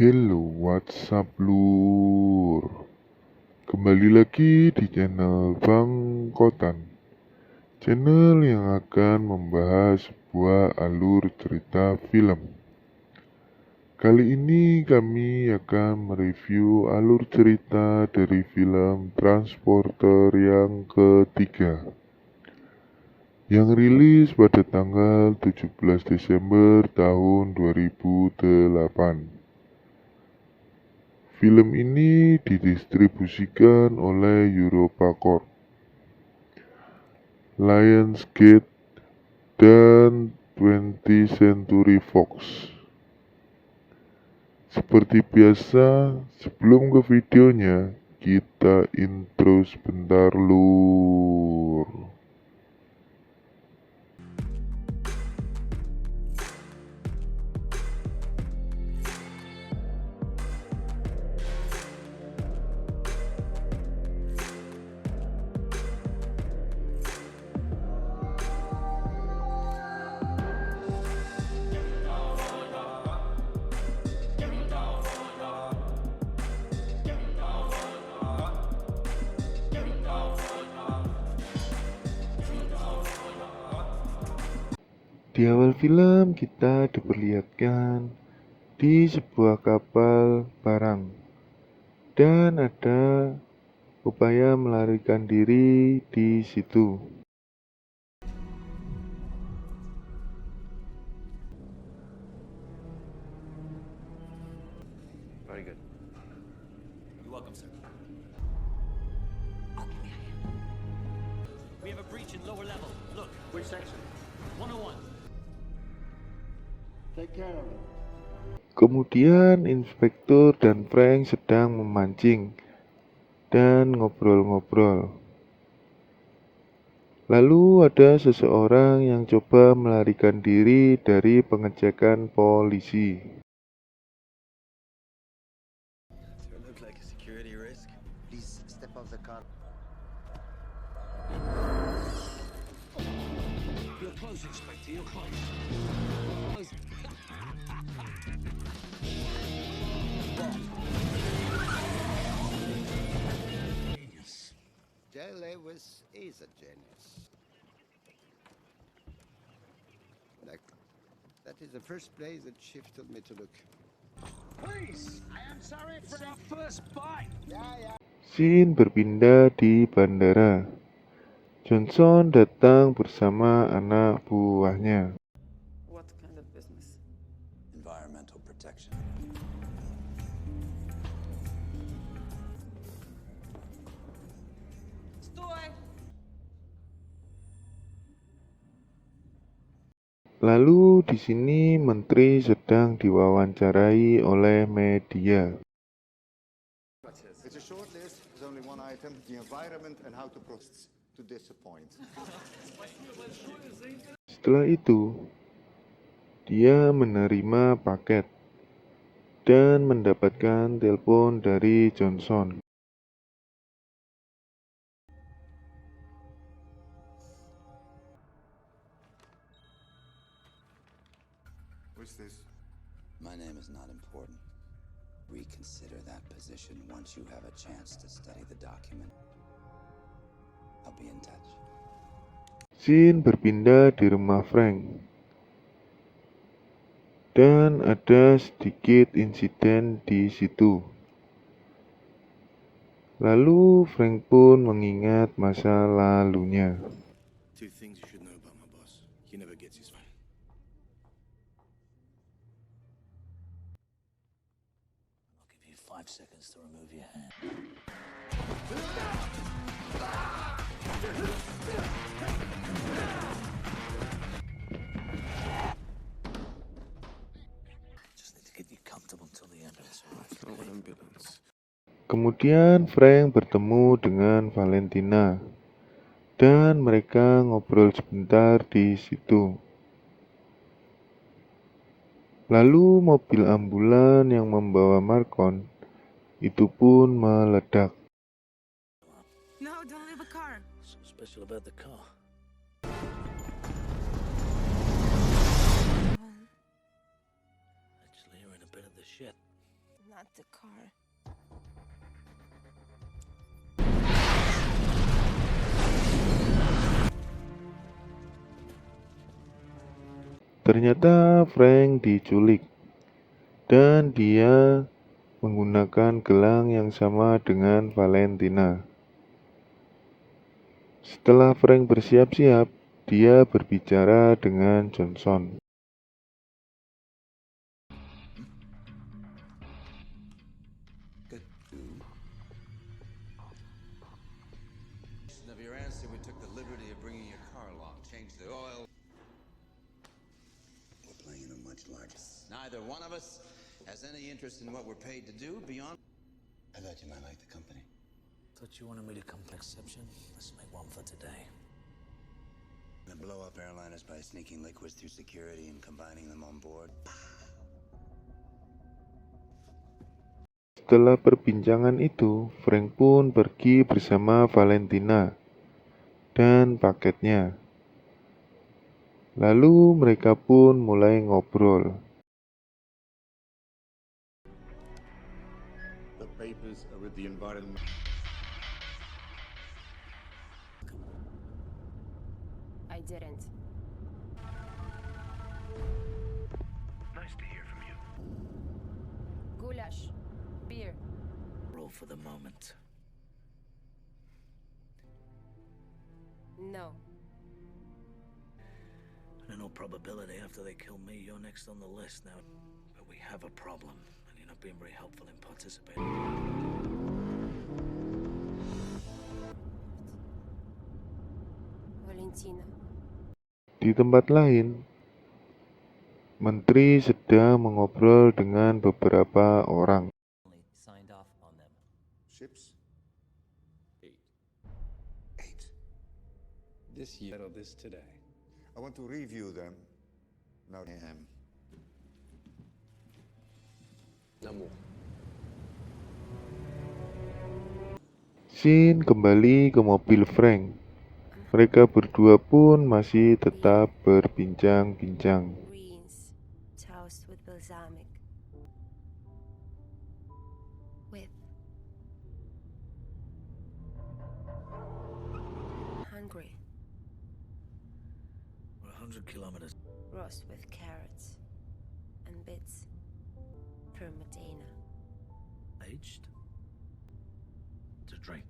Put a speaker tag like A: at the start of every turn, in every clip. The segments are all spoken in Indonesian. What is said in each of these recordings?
A: Hello, what's up lur? Kembali lagi di channel Bang Kotan, channel yang akan membahas sebuah alur cerita film. Kali ini kami akan mereview alur cerita dari film Transporter yang ketiga, yang rilis pada tanggal 17 Desember tahun 2008. Film ini didistribusikan oleh Europacorp, Lionsgate, dan 20th Century Fox. Seperti biasa, sebelum ke videonya, kita intro sebentar lur. Di awal film kita diperlihatkan di sebuah kapal barang dan ada upaya melarikan diri di situ.
B: Very good. You're welcome, sir. We have a breach in lower level. Look. Which section? 101.
C: Take care of it.
A: Kemudian inspektur dan Frank sedang memancing dan ngobrol-ngobrol. Lalu ada seseorang yang coba melarikan diri dari pengecekan polisi.
D: Does it look like a security risk?
C: Please step off the car.
B: You're close, Inspector. You're close. Genius.
C: Jay Lewis is a genius. That is the first place that shifted me to look.
B: Please, I am sorry for our first bite.
C: Yeah.
A: Scene berpindah di bandara. Johnson datang bersama anak buahnya.
E: What kind of business?
D: Environmental protection.
E: Sтой!
A: Lalu di sini menteri sedang diwawancarai oleh media.
F: It's a short list. There's only one item: the environment and how to disappoint.
A: Setelah itu, dia menerima paket dan mendapatkan telepon dari Johnson.
F: What's this?
D: My name is not important. Reconsider that position once you have a chance to study the document. I'll be in touch.
A: Scene berpindah di rumah Frank. Dan ada sedikit insiden di situ. Lalu Frank pun mengingat masa lalunya.
G: Two things you should know about my boss. He never gets his fun.
B: I'll give you 5 seconds to remove your hand. Just need to get you comfortable until the ambulance arrives.
G: No ambulance.
A: Kemudian Frank bertemu dengan Valentina dan mereka ngobrol sebentar di situ. Lalu mobil ambulan yang membawa Marcon itu pun meledak.
E: No, don't leave a car.
B: So special about the car. Actually, you're in a bit of the shit.
E: Not the car.
A: Ternyata Frank diculik dan dia menggunakan gelang yang sama dengan Valentina. Setelah Frank bersiap-siap, dia berbicara dengan Johnson.
D: Good. Of your answer, we took the liberty of bringing your car along, changed the oil. We're playing a much larger. Neither one of us has any interest in what we're paid to do beyond. I thought you might like the company.
H: Thought you wanted me to come to exception? Let's make one for today.
D: To blow up airliners by sneaking liquids through security and combining them on board.
A: Setelah perbincangan itu, Frank pun pergi bersama Valentina dan paketnya. Lalu mereka pun mulai ngobrol.
G: The papers are with the environment.
I: I didn't.
G: Nice to hear from you.
I: Goulash. Beer.
H: Roll for the moment.
I: No.
H: And in all probability, after they kill me, you're next on the list now. But we have a problem, and you're not being very helpful in participating.
I: Valentina.
A: Di tempat lain, menteri sedang mengobrol dengan beberapa orang.
J: Signed off on them.
F: Ships?
D: 8. This year. Settle this today.
F: I want to review them. Now I am.
A: Shin kembali ke mobil Frank. Mereka berdua pun masih tetap berbincang-bincang.
I: Greens. Toast with balsamic. With. Hungry.
H: We're 100 kilometers.
I: Roast with carrots. And bits. Per Medina.
H: Aged? To drink.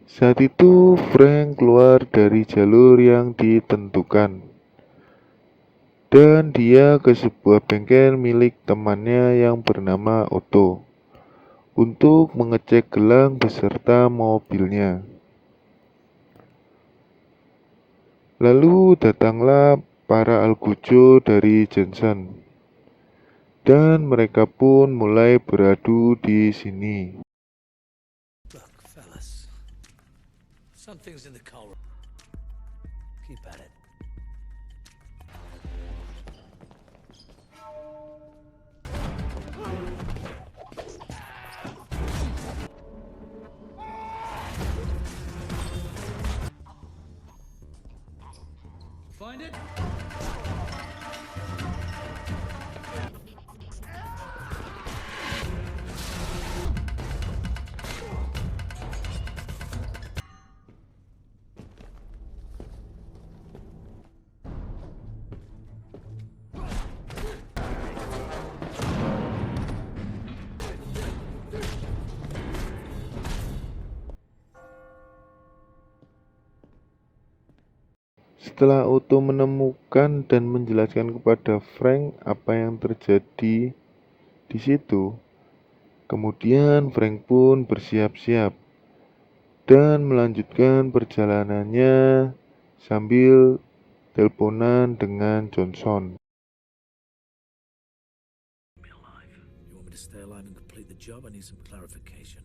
A: Saat itu Frank keluar dari jalur yang ditentukan dan dia ke sebuah bengkel milik temannya yang bernama Otto untuk mengecek gelang beserta mobilnya. Lalu datanglah para algojo dari Johnson dan mereka pun mulai beradu di sini.
H: Look, fellas. Something's in the car. Keep at it. Find it?
A: Setelah Otto menemukan dan menjelaskan kepada Frank apa yang terjadi di situ, kemudian Frank pun bersiap-siap dan melanjutkan perjalanannya sambil teleponan dengan Johnson.
H: You want me to stay alive and complete the job? I need some clarification.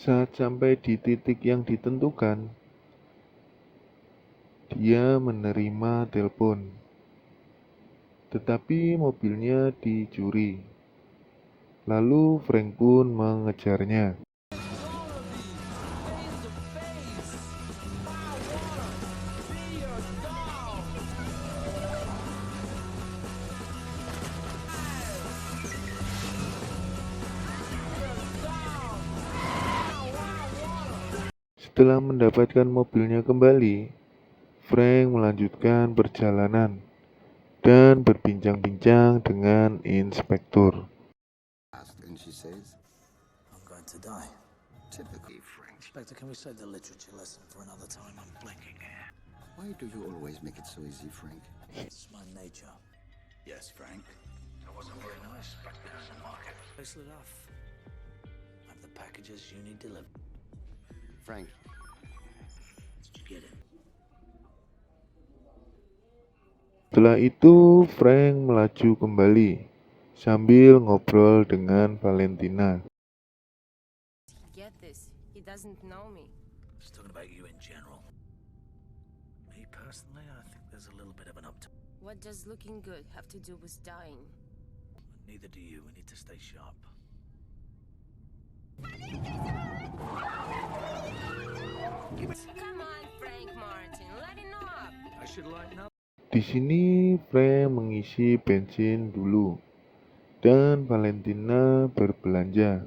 A: Saat sampai di titik yang ditentukan, dia menerima telepon, tetapi mobilnya dicuri. Lalu Frank pun mengejarnya. Setelah mendapatkan mobilnya kembali, Frank melanjutkan perjalanan dan berbincang-bincang dengan inspektur.
C: And she says,
H: I'm going to die.
C: typically Frank.
H: Inspector, can we save the literature lesson for another time? I'm blinking here.
C: Why do you always make it so easy, Frank?
H: It's my nature.
G: Yes, Frank.
H: That wasn't very nice, but there's a market. Bracelet off. Have the packages you need delivered.
C: Frank,
H: Did you get it?
A: Setelah itu, Frank melaju kembali sambil ngobrol dengan Valentina.
I: Get this. He doesn't know me.
H: Just talking about you in general. Me personally, I think there's a little bit of an uptick.
I: What does looking good have to do with dying?
H: Neither do you. We need to stay sharp.
I: Come on, Frank Martin. Lighten up.
H: I should lighten up.
A: Di sini, Frank mengisi bensin dulu, dan Valentina berbelanja.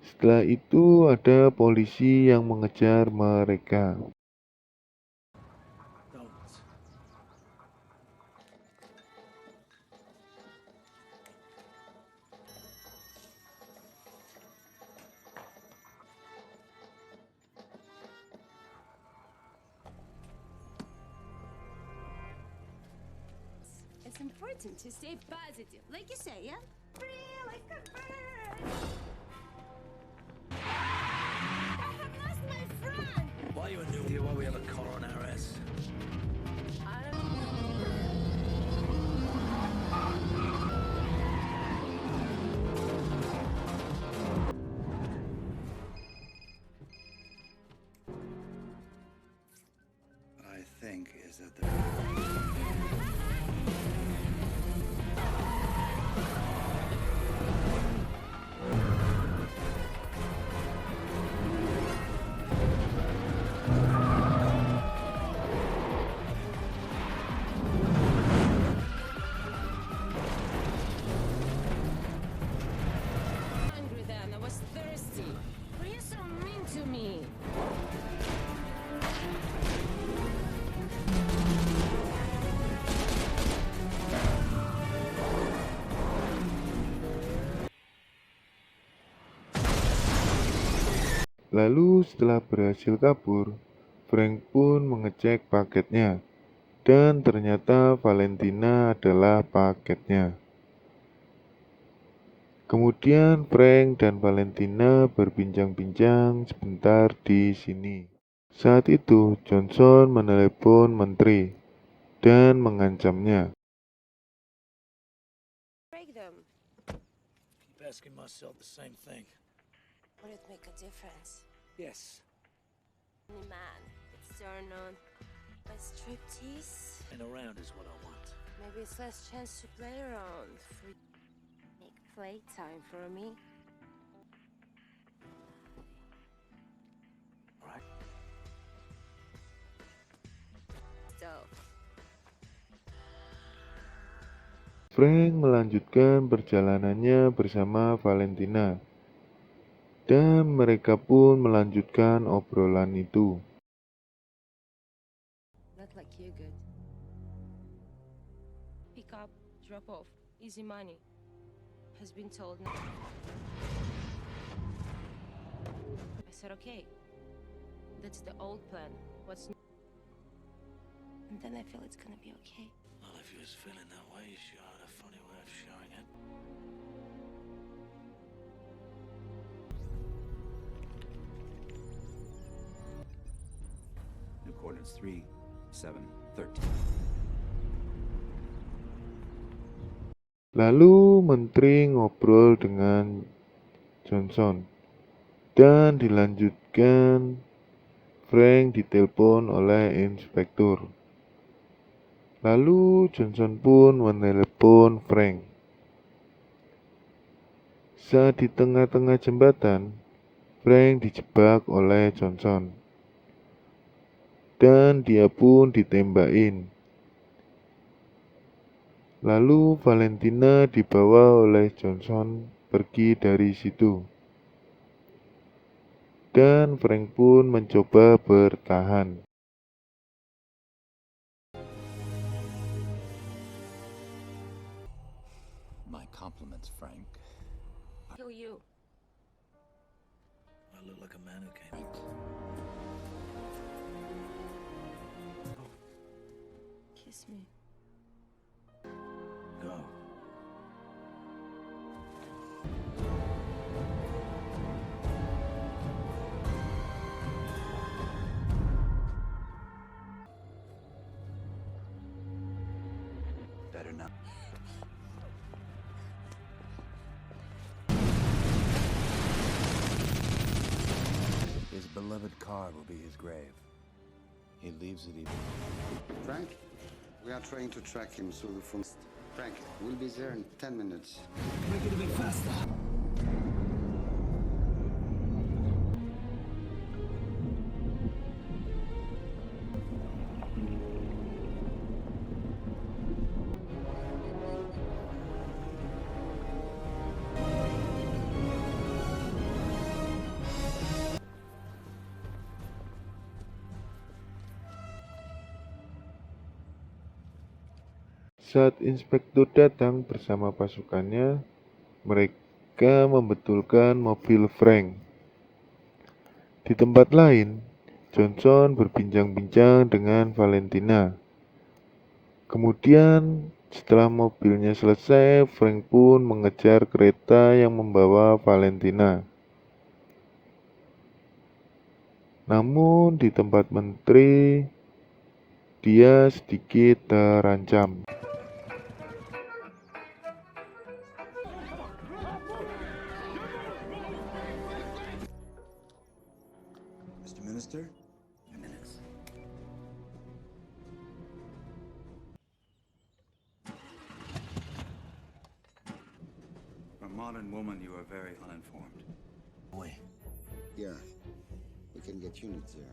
A: Setelah itu, ada polisi yang mengejar mereka.
H: Don't.
I: It's important to stay positive, like you say, yeah? Free like a bird. I have lost my friend.
H: Why are you a new here while we have a car on our ass?
I: I don't know.
D: I think is that the...
I: Hungry then, I was thirsty. Why are you so mean to me?
A: Lalu setelah berhasil kabur, Frank pun mengecek paketnya, dan ternyata Valentina adalah paketnya. Kemudian Frank dan Valentina berbincang-bincang sebentar di sini. Saat itu, Johnson menelepon menteri dan mengancamnya.
I: Break them.
H: Keep asking myself the same thing.
I: Would it make a difference?
H: Yes.
I: Any man gets turned on by striptease?
H: And around is what I want.
I: Maybe it's less chance to play around. Free. Make playtime for me.
H: Right?
I: Stuff.
A: Frank melanjutkan perjalanannya bersama Valentina, dan mereka pun melanjutkan obrolan itu.
I: Not like you good. Pick up, drop off, easy money. Has been told now. I said okay. That's the old plan. What's new? And then I feel it's gonna be okay.
H: Well, if you was feeling that way, you sure had a funny way of showing it.
D: New coordinates 3, 7, 13.
A: Lalu menteri ngobrol dengan Johnson, dan dilanjutkan Frank ditelepon oleh inspektur. Lalu Johnson pun menelepon Frank. Saat di tengah-tengah jembatan, Frank dijebak oleh Johnson, dan dia pun ditembakin. Lalu Valentina dibawa oleh Johnson pergi dari situ. dan Frank pun mencoba bertahan.
D: My compliments, Frank.
I: Kill you.
H: I look like a man who came.
I: Kiss me.
H: Go.
D: Better not. His beloved car will be his grave. He leaves it even.
C: Frank, we are trying to track him through the phone. Frank, we'll be there in 10 minutes.
A: Saat inspektur datang bersama pasukannya, mereka membetulkan mobil Frank. Di tempat lain, Johnson berbincang-bincang dengan Valentina. Kemudian, setelah mobilnya selesai, Frank pun mengejar kereta yang membawa Valentina. Namun, di tempat menteri, dia sedikit terancam.
D: Mr. Minister, your minutes.
F: For a modern woman, you are very uninformed.
D: Boy,
C: Yeah, we can get units there.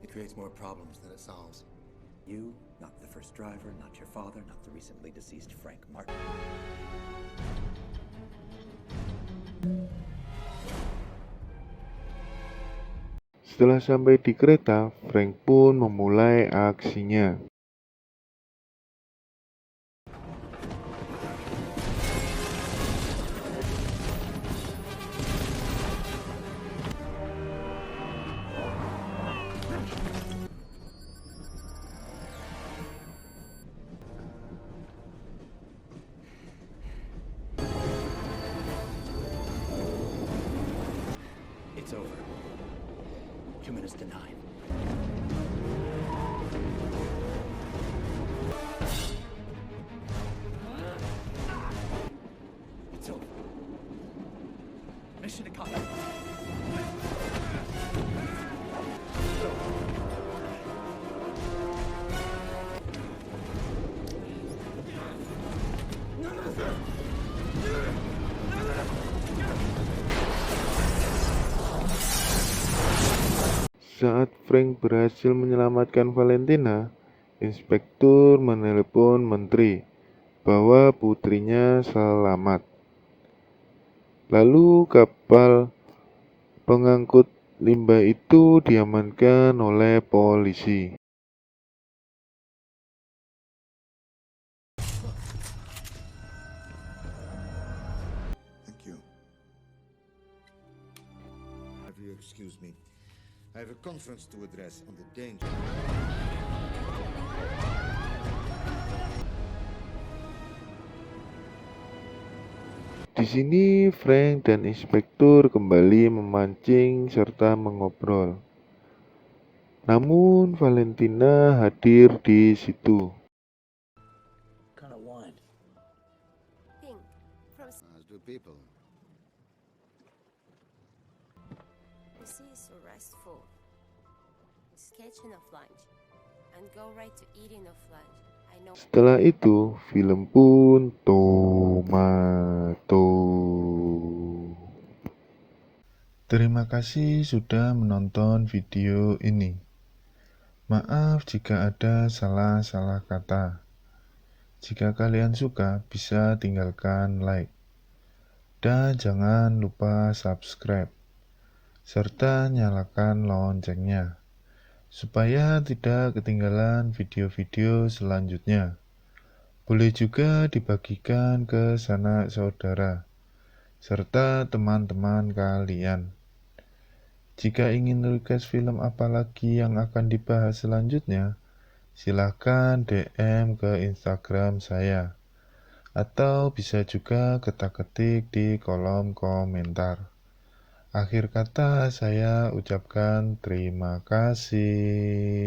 G: It creates more problems than it solves.
J: You, not the first driver, not your father, not the recently deceased Frank Martin.
A: Setelah sampai di kereta, Frank pun memulai aksinya.
J: It's over. 2 minutes to 9. It's over. Mission accomplished.
A: Saat Frank berhasil menyelamatkan Valentina, inspektur menelepon menteri bahwa putrinya selamat. Lalu kapal pengangkut limbah itu diamankan oleh polisi.
F: Thank you. Have you excuse me? I have a conference to address on the danger.
A: Di sini Frank dan inspektur kembali memancing serta mengobrol. Namun Valentina hadir di situ.
H: Kind of wine.
I: Pink. From
C: As do people.
I: the sea is so restful. Sketching of lunch. And go right to eating of lunch. I know.
A: Setelah itu, film pun tomato. Terima kasih sudah menonton video ini. Maaf jika ada salah-salah kata. Jika kalian suka, bisa tinggalkan like. Dan jangan lupa subscribe, serta nyalakan loncengnya, supaya tidak ketinggalan video-video selanjutnya. Boleh juga dibagikan ke sanak saudara, serta teman-teman kalian. Jika ingin request film apa lagi yang akan dibahas selanjutnya, silahkan DM ke Instagram saya, atau bisa juga ketik-ketik di kolom komentar. Akhir kata saya ucapkan terima kasih.